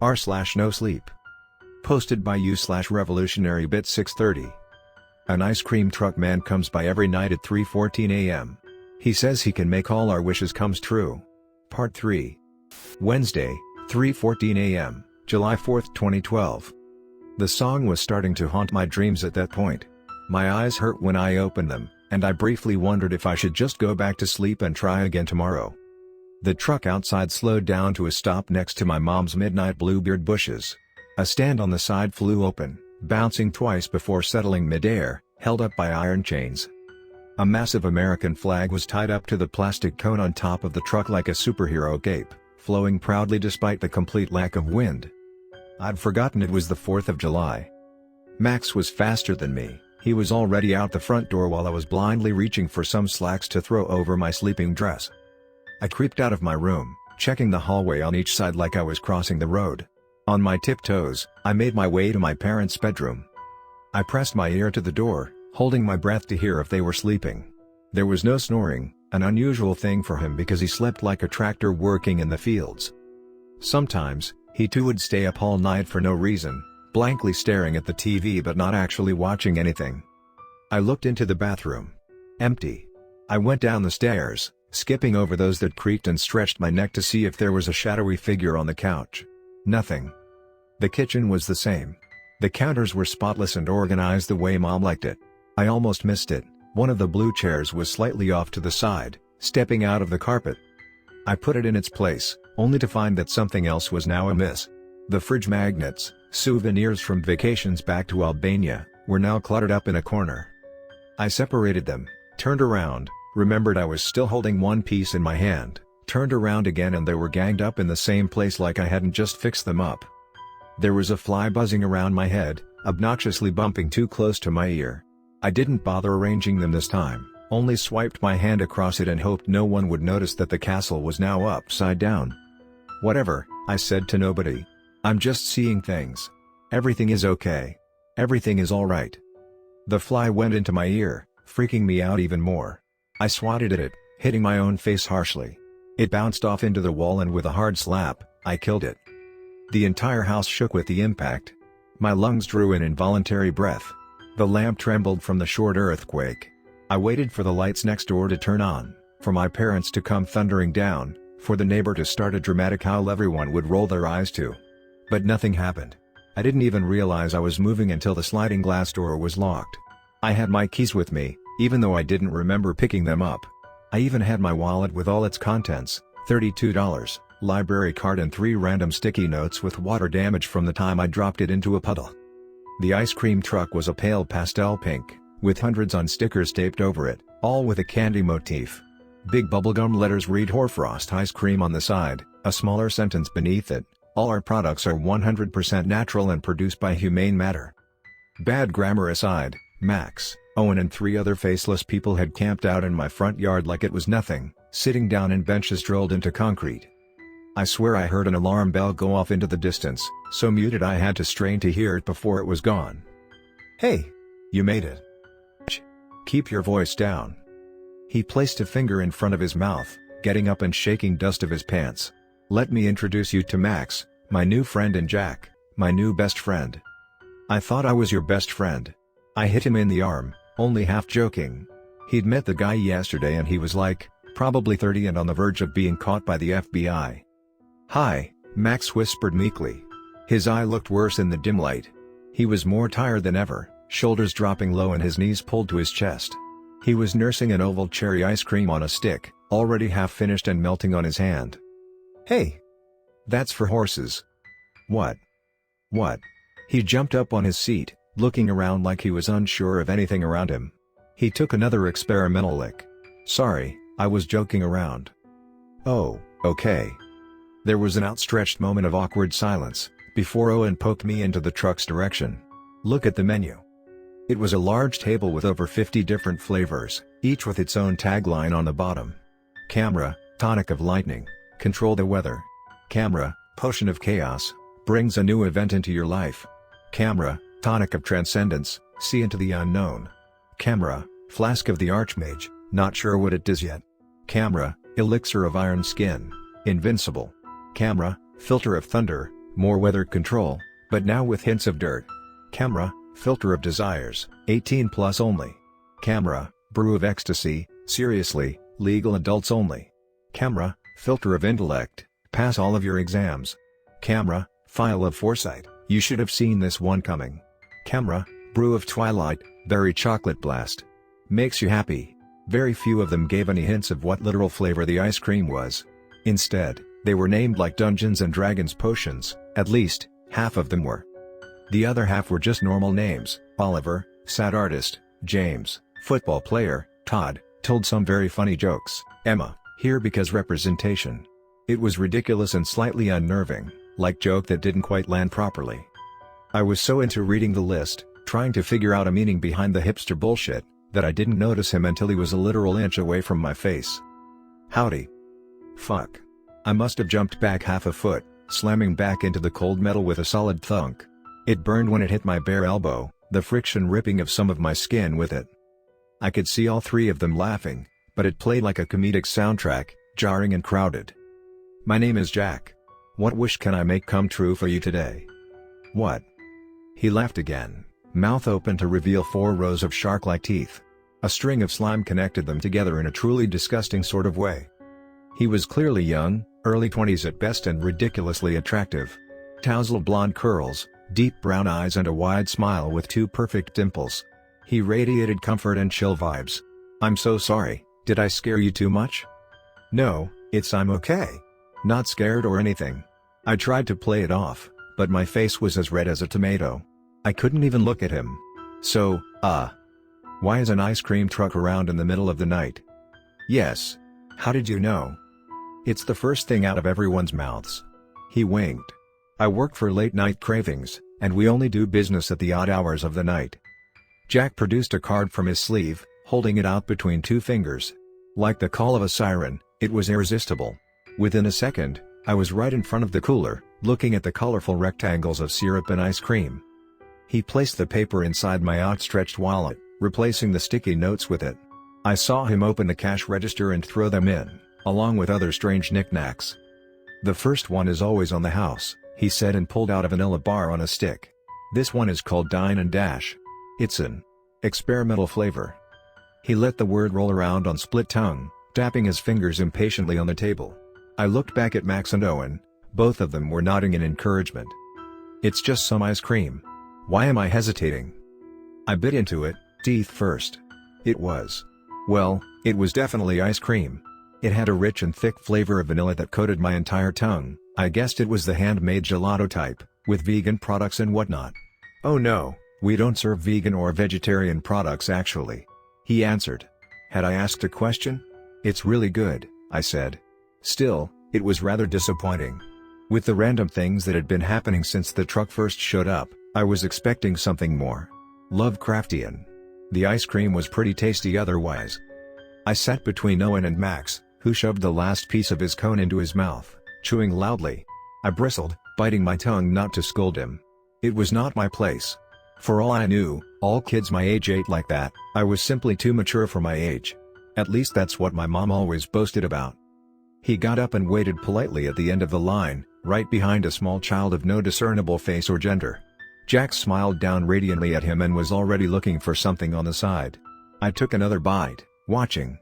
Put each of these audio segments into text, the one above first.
r/NoSleep. Posted by u/revolutionarybit630. An ice cream truck man comes by every night at 3:14 a.m. He says he can make all our wishes comes true. Part 3. Wednesday, 3:14 a.m., July 4, 2012. The song was starting to haunt my dreams at that point. My eyes hurt when I opened them, and I briefly wondered if I should just go back to sleep and try again tomorrow. The truck outside slowed down to a stop next to my mom's midnight bluebeard bushes. A stand on the side flew open, bouncing twice before settling midair, held up by iron chains. A massive American flag was tied up to the plastic cone on top of the truck like a superhero cape, flowing proudly despite the complete lack of wind. I'd forgotten it was the 4th of July. Max was faster than me. He was already out the front door while I was blindly reaching for some slacks to throw over my sleeping dress. I creeped out of my room, checking the hallway on each side like I was crossing the road. On my tiptoes, I made my way to my parents' bedroom. I pressed my ear to the door, holding my breath to hear if they were sleeping. There was no snoring, an unusual thing for him because he slept like a tractor working in the fields. Sometimes, he too would stay up all night for no reason, blankly staring at the TV but not actually watching anything. I looked into the bathroom. Empty. I went down the stairs, skipping over those that creaked and stretched my neck to see if there was a shadowy figure on the couch. Nothing. The kitchen was the same. The counters were spotless and organized the way Mom liked it. I almost missed it. One of the blue chairs was slightly off to the side, stepping out of the carpet. I put it in its place, only to find that something else was now amiss. The fridge magnets, souvenirs from vacations back to Albania, were now cluttered up in a corner. I separated them, turned around, remembered I was still holding one piece in my hand, turned around again and they were ganged up in the same place like I hadn't just fixed them up. There was a fly buzzing around my head, obnoxiously bumping too close to my ear. I didn't bother arranging them this time, only swiped my hand across it and hoped no one would notice that the castle was now upside down. Whatever, I said to nobody. I'm just seeing things. Everything is okay. Everything is alright. The fly went into my ear, freaking me out even more. I swatted at it, hitting my own face harshly. It bounced off into the wall and with a hard slap, I killed it. The entire house shook with the impact. My lungs drew an involuntary breath. The lamp trembled from the short earthquake. I waited for the lights next door to turn on, for my parents to come thundering down, for the neighbor to start a dramatic howl everyone would roll their eyes to. But nothing happened. I didn't even realize I was moving until the sliding glass door was locked. I had my keys with me, even though I didn't remember picking them up. I even had my wallet with all its contents, $32, library card and 3 random sticky notes with water damage from the time I dropped it into a puddle. The ice cream truck was a pale pastel pink, with hundreds on stickers taped over it, all with a candy motif. Big bubblegum letters read Hoarfrost Ice Cream on the side, a smaller sentence beneath it, all our products are 100% natural and produced by humane matter. Bad grammar aside, Max, Owen and 3 other faceless people had camped out in my front yard like it was nothing, sitting down in benches drilled into concrete. I swear I heard an alarm bell go off into the distance, so muted I had to strain to hear it before it was gone. Hey! You made it. Shh. Keep your voice down. He placed a finger in front of his mouth, getting up and shaking dust of his pants. Let me introduce you to Max, my new friend, and Jack, my new best friend. I thought I was your best friend. I hit him in the arm, only half joking. He'd met the guy yesterday and he was like, probably 30 and on the verge of being caught by the FBI. Hi, Max whispered meekly. His eye looked worse in the dim light. He was more tired than ever, shoulders dropping low and his knees pulled to his chest. He was nursing an oval cherry ice cream on a stick, already half finished and melting on his hand. Hey! That's for horses. What? What? He jumped up on his seat, looking around like he was unsure of anything around him. He took another experimental lick. Sorry, I was joking around. Oh, okay. There was an outstretched moment of awkward silence, before Owen poked me into the truck's direction. Look at the menu. It was a large table with over 50 different flavors, each with its own tagline on the bottom. Camera, tonic of lightning, control the weather. Camera, potion of chaos, brings a new event into your life. Camera, tonic of transcendence, see into the unknown. Camera, flask of the archmage, not sure what it does yet. Camera, elixir of iron skin. Invincible. Camera, filter of thunder, more weather control, but now with hints of dirt. Camera, filter of desires, 18 plus only. Camera, brew of ecstasy, seriously, legal adults only. Camera, filter of intellect, pass all of your exams. Camera, file of foresight, you should have seen this one coming. Camera, brew of twilight, berry chocolate blast. Makes you happy. Very few of them gave any hints of what literal flavor the ice cream was. Instead, they were named like Dungeons and Dragons potions, at least, half of them were. The other half were just normal names: Oliver, sad artist; James, football player; Todd, told some very funny jokes; Emma, here because representation. It was ridiculous and slightly unnerving, like joke that didn't quite land properly. I was so into reading the list, trying to figure out a meaning behind the hipster bullshit, that I didn't notice him until he was a literal inch away from my face. Howdy. Fuck. I must have jumped back half a foot, slamming back into the cold metal with a solid thunk. It burned when it hit my bare elbow, the friction ripping of some of my skin with it. I could see all three of them laughing, but it played like a comedic soundtrack, jarring and crowded. My name is Jack. What wish can I make come true for you today? What? He laughed again, mouth open to reveal 4 rows of shark-like teeth. A string of slime connected them together in a truly disgusting sort of way. He was clearly young, early 20s at best, and ridiculously attractive. Tousled blonde curls, deep brown eyes, and a wide smile with 2 perfect dimples. He radiated comfort and chill vibes. I'm so sorry, did I scare you too much? No, I'm okay. Not scared or anything. I tried to play it off, but my face was as red as a tomato. I couldn't even look at him. So, why is an ice cream truck around in the middle of the night? Yes. How did you know? It's the first thing out of everyone's mouths. He winked. I work for Late Night Cravings, and we only do business at the odd hours of the night. Jack produced a card from his sleeve, holding it out between 2 fingers. Like the call of a siren, it was irresistible. Within a second, I was right in front of the cooler, looking at the colorful rectangles of syrup and ice cream. He placed the paper inside my outstretched wallet, replacing the sticky notes with it. I saw him open the cash register and throw them in, along with other strange knickknacks. The first one is always on the house, he said, and pulled out a vanilla bar on a stick. This one is called Dine and Dash. It's an experimental flavor. He let the word roll around on split tongue, tapping his fingers impatiently on the table. I looked back at Max and Owen, both of them were nodding in encouragement. It's just some ice cream. Why am I hesitating? I bit into it, teeth first. It was definitely ice cream. It had a rich and thick flavor of vanilla that coated my entire tongue. I guessed it was the handmade gelato type, with vegan products and whatnot. Oh no, we don't serve vegan or vegetarian products actually. He answered. Had I asked a question? It's really good, I said. Still, it was rather disappointing. With the random things that had been happening since the truck first showed up, I was expecting something more Lovecraftian. The ice cream was pretty tasty otherwise. I sat between Owen and Max, who shoved the last piece of his cone into his mouth, chewing loudly. I bristled, biting my tongue not to scold him. It was not my place. For all I knew, all kids my age ate like that. I was simply too mature for my age. At least that's what my mom always boasted about. He got up and waited politely at the end of the line, right behind a small child of no discernible face or gender. Jack smiled down radiantly at him and was already looking for something on the side. I took another bite, watching.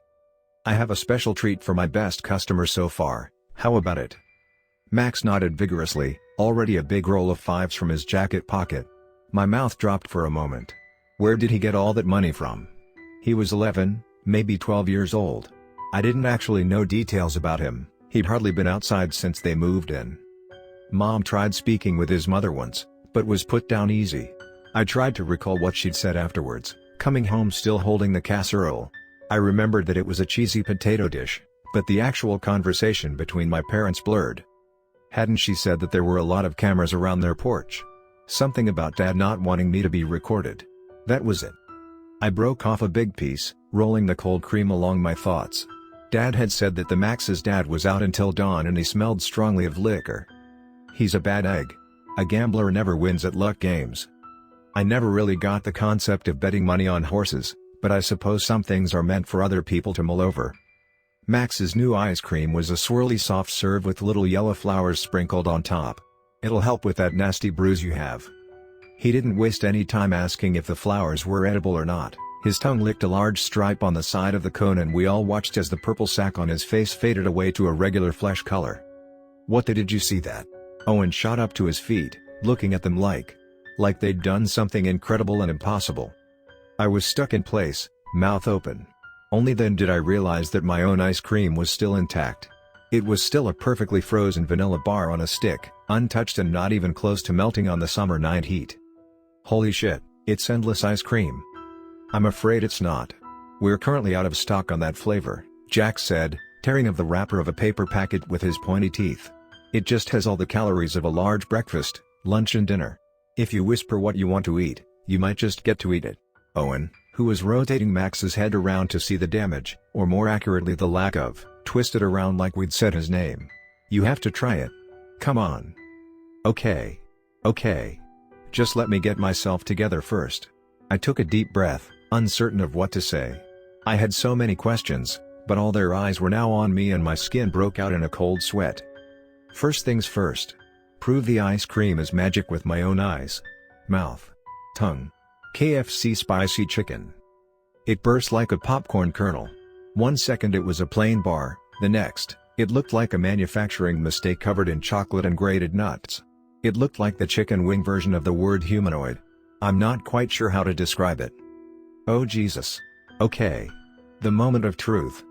I have a special treat for my best customer so far, how about it? Max nodded vigorously, already a big roll of 5s from his jacket pocket. My mouth dropped for a moment. Where did he get all that money from? He was 11, maybe 12 years old. I didn't actually know details about him, he'd hardly been outside since they moved in. Mom tried speaking with his mother once, but was put down easy. I tried to recall what she'd said afterwards, coming home still holding the casserole. I remembered that it was a cheesy potato dish, but the actual conversation between my parents blurred. Hadn't she said that there were a lot of cameras around their porch? Something about Dad not wanting me to be recorded. That was it. I broke off a big piece, rolling the cold cream along my thoughts. Dad had said that the Max's dad was out until dawn and he smelled strongly of liquor. He's a bad egg. A gambler never wins at luck games. I never really got the concept of betting money on horses, but I suppose some things are meant for other people to mull over. Max's new ice cream was a swirly soft serve with little yellow flowers sprinkled on top. It'll help with that nasty bruise you have. He didn't waste any time asking if the flowers were edible or not. His tongue licked a large stripe on the side of the cone and we all watched as the purple sack on his face faded away to a regular flesh color. "What the did you see that?" Owen shot up to his feet, looking at them like they'd done something incredible and impossible. I was stuck in place, mouth open. Only then did I realize that my own ice cream was still intact. It was still a perfectly frozen vanilla bar on a stick, untouched and not even close to melting on the summer night heat. Holy shit, it's endless ice cream. I'm afraid it's not. We're currently out of stock on that flavor, Jack said, tearing of the wrapper of a paper packet with his pointy teeth. It just has all the calories of a large breakfast, lunch and dinner. If you whisper what you want to eat, you might just get to eat it. Owen, who was rotating Max's head around to see the damage, or more accurately the lack of, twisted around like we'd said his name. "You have to try it. Come on." Okay. Just let me get myself together first." I took a deep breath, uncertain of what to say. I had so many questions, but all their eyes were now on me and my skin broke out in a cold sweat. First things first. Prove the ice cream is magic with my own eyes. Mouth. Tongue. KFC spicy chicken. It burst like a popcorn kernel. 1 second it was a plain bar, the next, it looked like a manufacturing mistake covered in chocolate and grated nuts. It looked like the chicken wing version of the word humanoid. I'm not quite sure how to describe it. Oh Jesus. Okay. The moment of truth.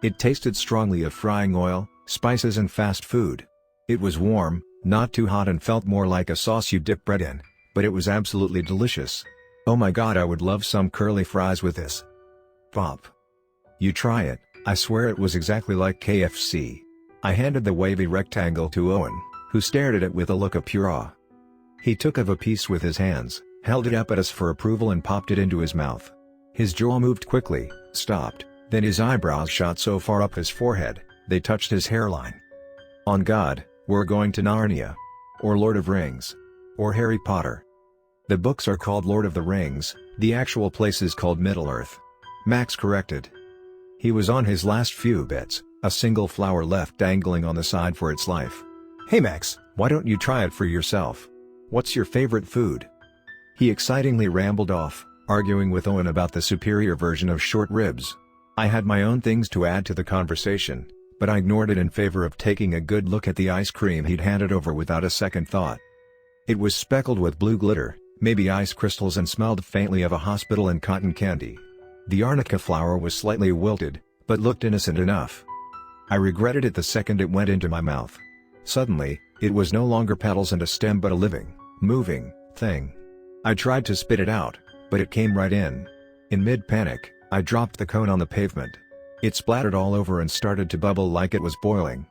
It tasted strongly of frying oil, spices and fast food. It was warm, not too hot and felt more like a sauce you dip bread in, but it was absolutely delicious. Oh my god, I would love some curly fries with this. Pop. You try it, I swear it was exactly like KFC. I handed the wavy rectangle to Owen, who stared at it with a look of pure awe. He took of a piece with his hands, held it up at us for approval and popped it into his mouth. His jaw moved quickly, stopped, then his eyebrows shot so far up his forehead, they touched his hairline. On God, we're going to Narnia. Or Lord of Rings. Or Harry Potter. The books are called Lord of the Rings, the actual place is called Middle-earth. Max corrected. He was on his last few bits, a single flower left dangling on the side for its life. Hey Max, why don't you try it for yourself? What's your favorite food? He excitingly rambled off, arguing with Owen about the superior version of short ribs. I had my own things to add to the conversation, but I ignored it in favor of taking a good look at the ice cream he'd handed over without a second thought. It was speckled with blue glitter, maybe ice crystals, and smelled faintly of a hospital and cotton candy. The arnica flower was slightly wilted, but looked innocent enough. I regretted it the second it went into my mouth. Suddenly, it was no longer petals and a stem but a living, moving thing. I tried to spit it out, but it came right in. In mid-panic, I dropped the cone on the pavement. It splattered all over and started to bubble like it was boiling.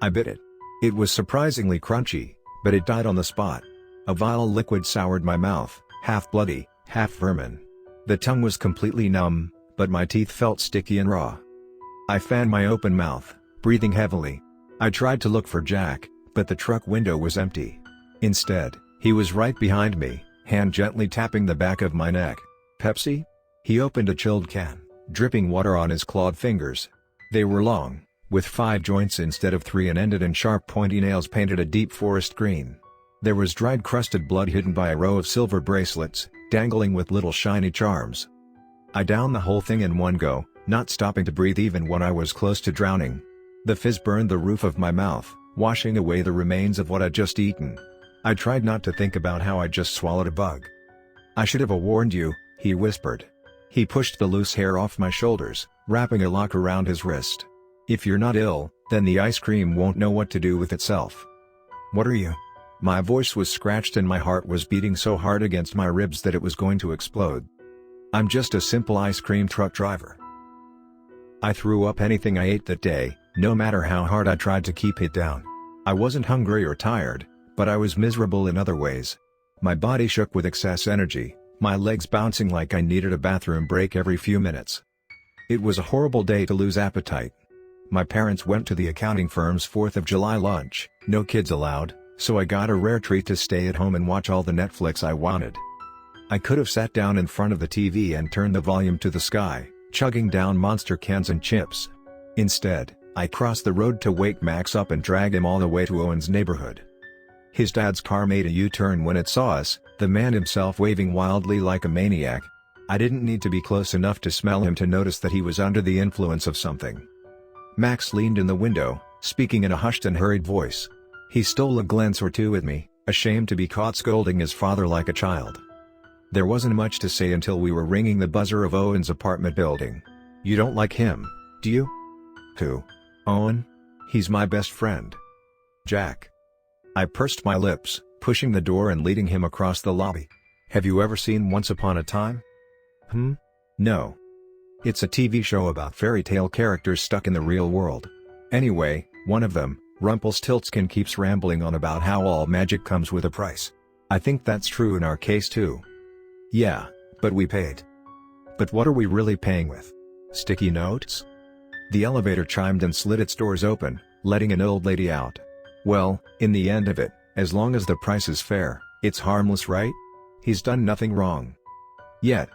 I bit it. It was surprisingly crunchy, but it died on the spot. A vile liquid soured my mouth, half bloody, half vermin. The tongue was completely numb, but my teeth felt sticky and raw. I fanned my open mouth, breathing heavily. I tried to look for Jack, but the truck window was empty. Instead, he was right behind me, hand gently tapping the back of my neck. Pepsi? He opened a chilled can, dripping water on his clawed fingers. They were long, with 5 joints instead of 3 and ended in sharp pointy nails painted a deep forest green. There was dried crusted blood hidden by a row of silver bracelets, dangling with little shiny charms. I downed the whole thing in one go, not stopping to breathe even when I was close to drowning. The fizz burned the roof of my mouth, washing away the remains of what I'd just eaten. I tried not to think about how I'd just swallowed a bug. I should have warned you, he whispered. He pushed the loose hair off my shoulders, wrapping a lock around his wrist. If you're not ill, then the ice cream won't know what to do with itself. What are you? My voice was scratched and my heart was beating so hard against my ribs that it was going to explode. I'm just a simple ice cream truck driver. I threw up anything I ate that day, no matter how hard I tried to keep it down. I wasn't hungry or tired, but I was miserable in other ways. My body shook with excess energy, my legs bouncing like I needed a bathroom break every few minutes. It was a horrible day to lose appetite. My parents went to the accounting firm's 4th of July lunch, no kids allowed, so I got a rare treat to stay at home and watch all the Netflix I wanted. I could have sat down in front of the TV and turned the volume to the sky, chugging down monster cans and chips. Instead, I crossed the road to wake Max up and drag him all the way to Owen's neighborhood. His dad's car made a U-turn when it saw us, the man himself waving wildly like a maniac. I didn't need to be close enough to smell him to notice that he was under the influence of something. Max leaned in the window, speaking in a hushed and hurried voice. He stole a glance or two at me, ashamed to be caught scolding his father like a child. There wasn't much to say until we were ringing the buzzer of Owen's apartment building. "You don't like him, do you?" "Who? Owen? He's my best friend. Jack." I pursed my lips, pushing the door and leading him across the lobby. "Have you ever seen Once Upon a Time?" No. It's a TV show about fairy tale characters stuck in the real world. Anyway, one of them, Rumpelstiltskin, keeps rambling on about how all magic comes with a price. I think that's true in our case too. Yeah, but we paid. But what are we really paying with? Sticky notes? The elevator chimed and slid its doors open, letting an old lady out. Well, in the end of it, as long as the price is fair, it's harmless, right? He's done nothing wrong. Yet.